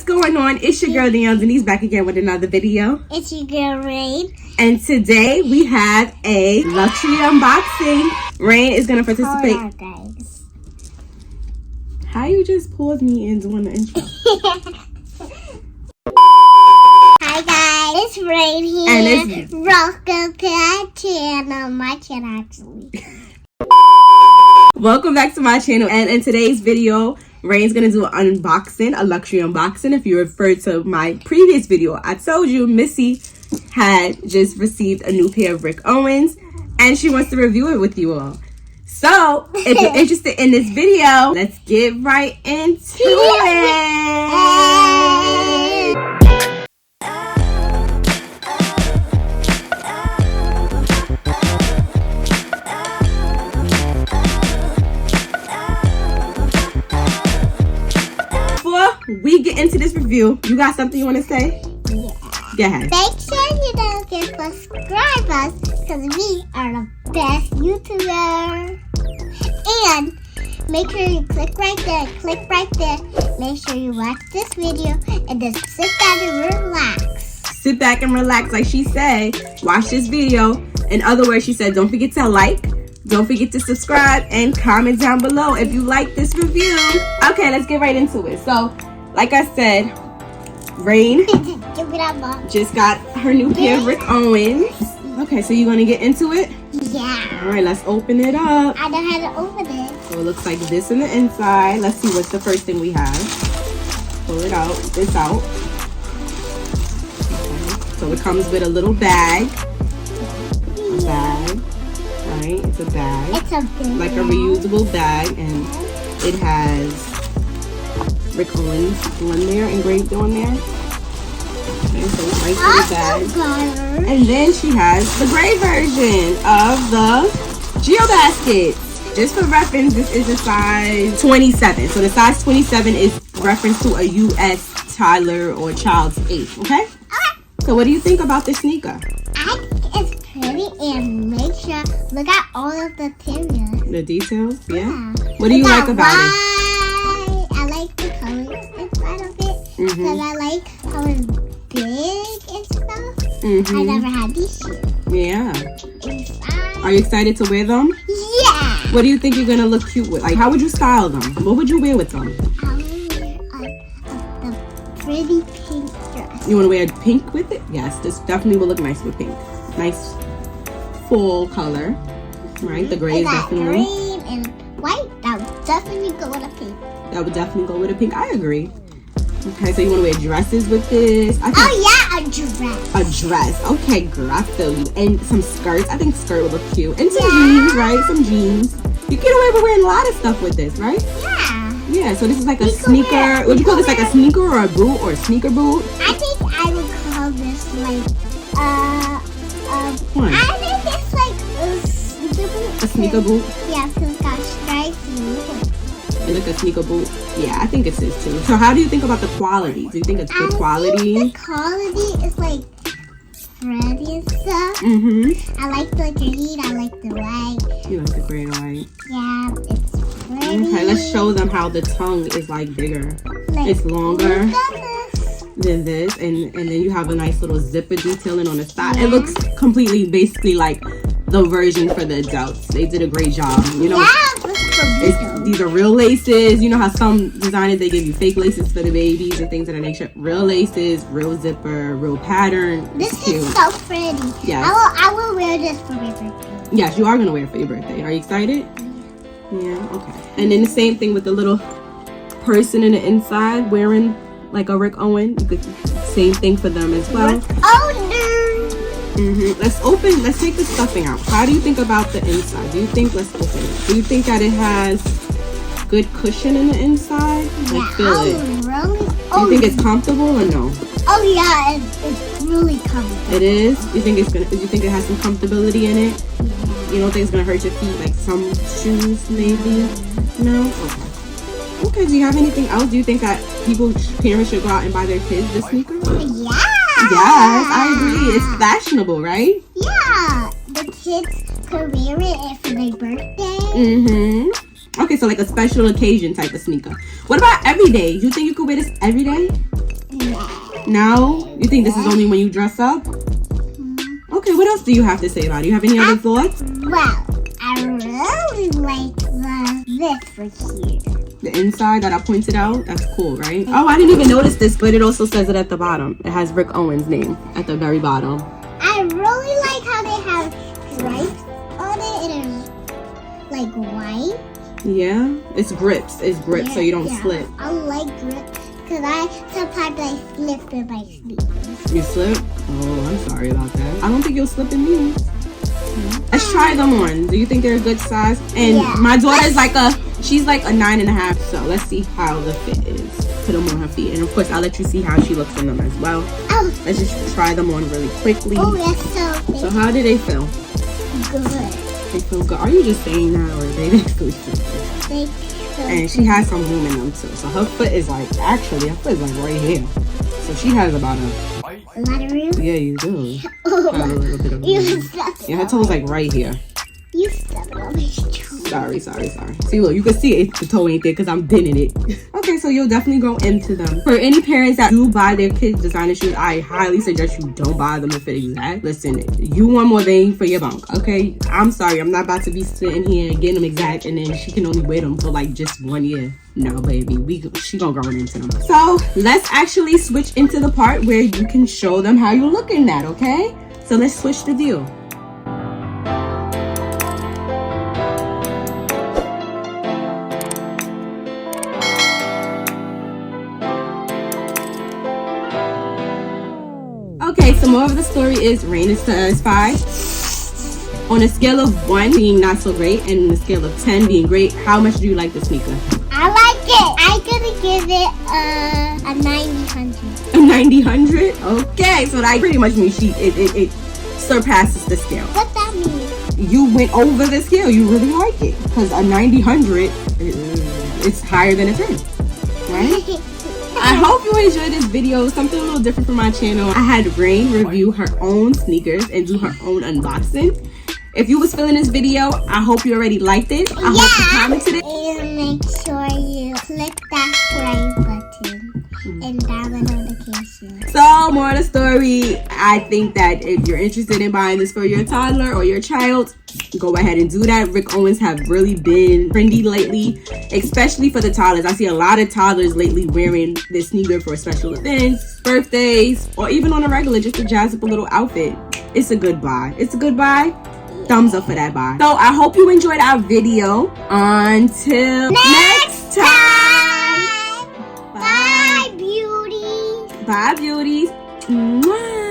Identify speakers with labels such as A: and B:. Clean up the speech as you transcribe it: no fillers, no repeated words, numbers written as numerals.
A: going on? It's your girl Danielle Denese back again with another video.
B: It's your girl Raine.
A: And today we have a luxury unboxing. Raine is going to participate.
B: Hold on, guys.
A: How you just paused me and doing the intro?
B: Hi guys, it's Raine here.
A: And it's
B: welcome to our channel. My channel actually.
A: Welcome back to my channel. And in today's video, Raine's gonna do an unboxing, a luxury unboxing. If you refer to my previous video, I told you Missy had just received a new pair of Rick Owens and she wants to review it with you all. So if you're interested in this video, let's get right into it. We get into this review. You got something you want to say?
B: Yeah.
A: Go ahead.
B: Make sure you don't get subscribers because we are the best YouTuber. And make sure you click right there. Make sure you watch this video and just sit down and relax.
A: Sit back and relax, like she said. Watch this video. In other words, she said, don't forget to like. Don't forget to subscribe and comment down below if you like this review. Okay, let's get right into it. So, like I said, Raine just got her new pair of Rick Owens. Okay, so you're going to get into it?
B: Yeah.
A: All right, let's open it up.
B: I know how to open it.
A: So it looks like this in the inside. Let's see what's the first thing we have. Pull it out. This out. Okay. So it comes with a little bag. A bag. Right? It's a bag.
B: It's a big
A: like a reusable bag, and it has Rick Owens on there, engraved on there. Okay, so it's right in the bag. And then she has the gray version of the Geobasket. Just for reference, this is a size 27. So the size 27 is reference to a U.S. toddler or child's 8. Okay? So what do you think about this sneaker?
B: I think it's pretty, and make sure look at all of the materials.
A: The details? Yeah. What do you like about it?
B: I like the colors inside of it. Because I like how it's big and stuff. I never had these shoes.
A: Yeah.
B: Inside.
A: Are you excited to wear them?
B: Yeah.
A: What do you think you're gonna look cute with? Like, how would you style them? What would you wear with them?
B: I would wear a pretty pink dress.
A: You want to wear pink with it? Yes, this definitely will look nice with pink. Nice full color, right? The gray is definitely
B: green and white. That would definitely go with a pink.
A: That would definitely go with a pink. I agree. Okay, so you want to wear dresses with this?
B: Oh yeah, a dress.
A: A dress. Okay, girl, I feel you. And some skirts. I think skirt would look cute. And some jeans, right? Some jeans. You get away with wearing a lot of stuff with this, right?
B: Yeah.
A: Yeah. So this is like a sneaker. Would you call this like a sneaker or a boot or a sneaker boot?
B: I think I would call this like
A: What?
B: I think it's like a sneaker boot.
A: A sneaker boot?
B: Yeah, because it's got stripes and
A: Like a sneaker boot? Yeah, I think it's this too. So how do you think about the quality? Do you think it's good quality?
B: The quality is like pretty and stuff. I like the green, I like the white.
A: You like the gray and white?
B: Yeah, it's pretty.
A: Okay, let's show them how the tongue is like bigger.
B: Like,
A: it's longer
B: look at this.
A: than this, and then you have a nice little zipper detailing on the side. It looks completely basically like the version for the adults. They did a great job, you know. These are real laces. You know how some designers, they give you fake laces for the babies and things of that nature. Real laces, real zipper, real pattern.
B: This is so pretty.
A: Yes.
B: I will wear this for my birthday.
A: Yes, you are going to wear it for your birthday. Are you excited? Yeah, okay. And then the same thing with the little person in the inside wearing like a Rick Owen. Same thing for them as well. Let's take the stuffing out. How do you think about the inside? Do you think, let's open it. Do you think that it has good cushion in the inside?
B: Yeah,
A: I feel it.
B: Really?
A: Do you think it's comfortable or no?
B: Oh yeah, it's really comfortable.
A: It is? You think it's gonna? You think it has some comfortability in it?
B: Yeah.
A: You don't think it's gonna hurt your feet like some shoes maybe? No? Okay. Okay, do you have anything else? Do you think that parents should go out and buy their kids this sneaker?
B: Yeah.
A: Yes, I agree. It's fashionable, right?
B: Yeah. The kids could wear it for their birthday.
A: Okay, so like a special occasion type of sneaker. What about every day? Do you think you could wear this every day? No? You think this is only when you dress up? Okay, what else do you have to say about it? You have any other thoughts?
B: Well, I really like this for here.
A: The inside that I pointed out? That's cool, right? Oh, I didn't even notice this, but it also says it at the bottom. It has Rick Owens' name at the very bottom.
B: I really like how they have stripes on it and it's like white.
A: Yeah, it's grips. It's grips so you don't slip.
B: I like grips because sometimes I slip in my sneakers.
A: You slip? Oh, I'm sorry about that. I don't think you'll slip in these. Let's try them on. Do you think they're a good size? And my daughter's she's like a 9.5. So let's see how the fit is. Put them on her feet. And of course, I'll let you see how she looks in them as well.
B: Oh.
A: Let's just try them on really quickly.
B: Oh, that's
A: so how do they feel?
B: Good.
A: They feel good. Are you just saying that or they actually feel good? And she has some room in them too. So her foot is her foot is right here. So she has about a
B: lot of room?
A: Yeah, you do. Got a little bit of room. Yeah, her toe's right here.
B: You stepped on my toe.
A: Sorry. See, look, you can see it. The toe ain't there because I'm dinning it. Okay, so you'll definitely grow into them. For any parents that do buy their kids designer shoes, I highly suggest you don't buy them to fit exact. Listen, you want more bang for your buck, okay? I'm sorry, I'm not about to be sitting here and getting them exact and then she can only wear them for just 1 year. No, baby, she gonna grow into them. So let's actually switch into the part where you can show them how you're looking at, okay? So let's switch the deal. Okay, so more of the story is Raine is satisfied. On a scale of 1 being not so great and on a scale of 10 being great, how much do you like the sneaker?
B: I like it. I'm gonna give it a 90/100.
A: A 90/100? Okay, so that pretty much means it surpasses the scale.
B: What that mean?
A: You went over the scale. You really like it because a 90/100 it's higher than a 10, right? I hope you enjoyed this video. Something a little different from my channel. I had Raine review her own sneakers and do her own unboxing. If you was feeling this video, I hope you already liked it. I hope you commented it.
B: And make sure you click that subscribe button and down the notification.
A: So, more of the story, I think that if you're interested in buying this for your toddler or your child, go ahead and do that. Rick Owens have really been trendy lately, especially for the toddlers. I see a lot of toddlers lately wearing this sneaker for special events, birthdays, or even on a regular just to jazz up a little outfit. It's a good buy. It's a good buy. Thumbs up for that buy. So I hope you enjoyed our video. Until next time.
B: Bye, beauties.
A: Bye, beauties. Mwah.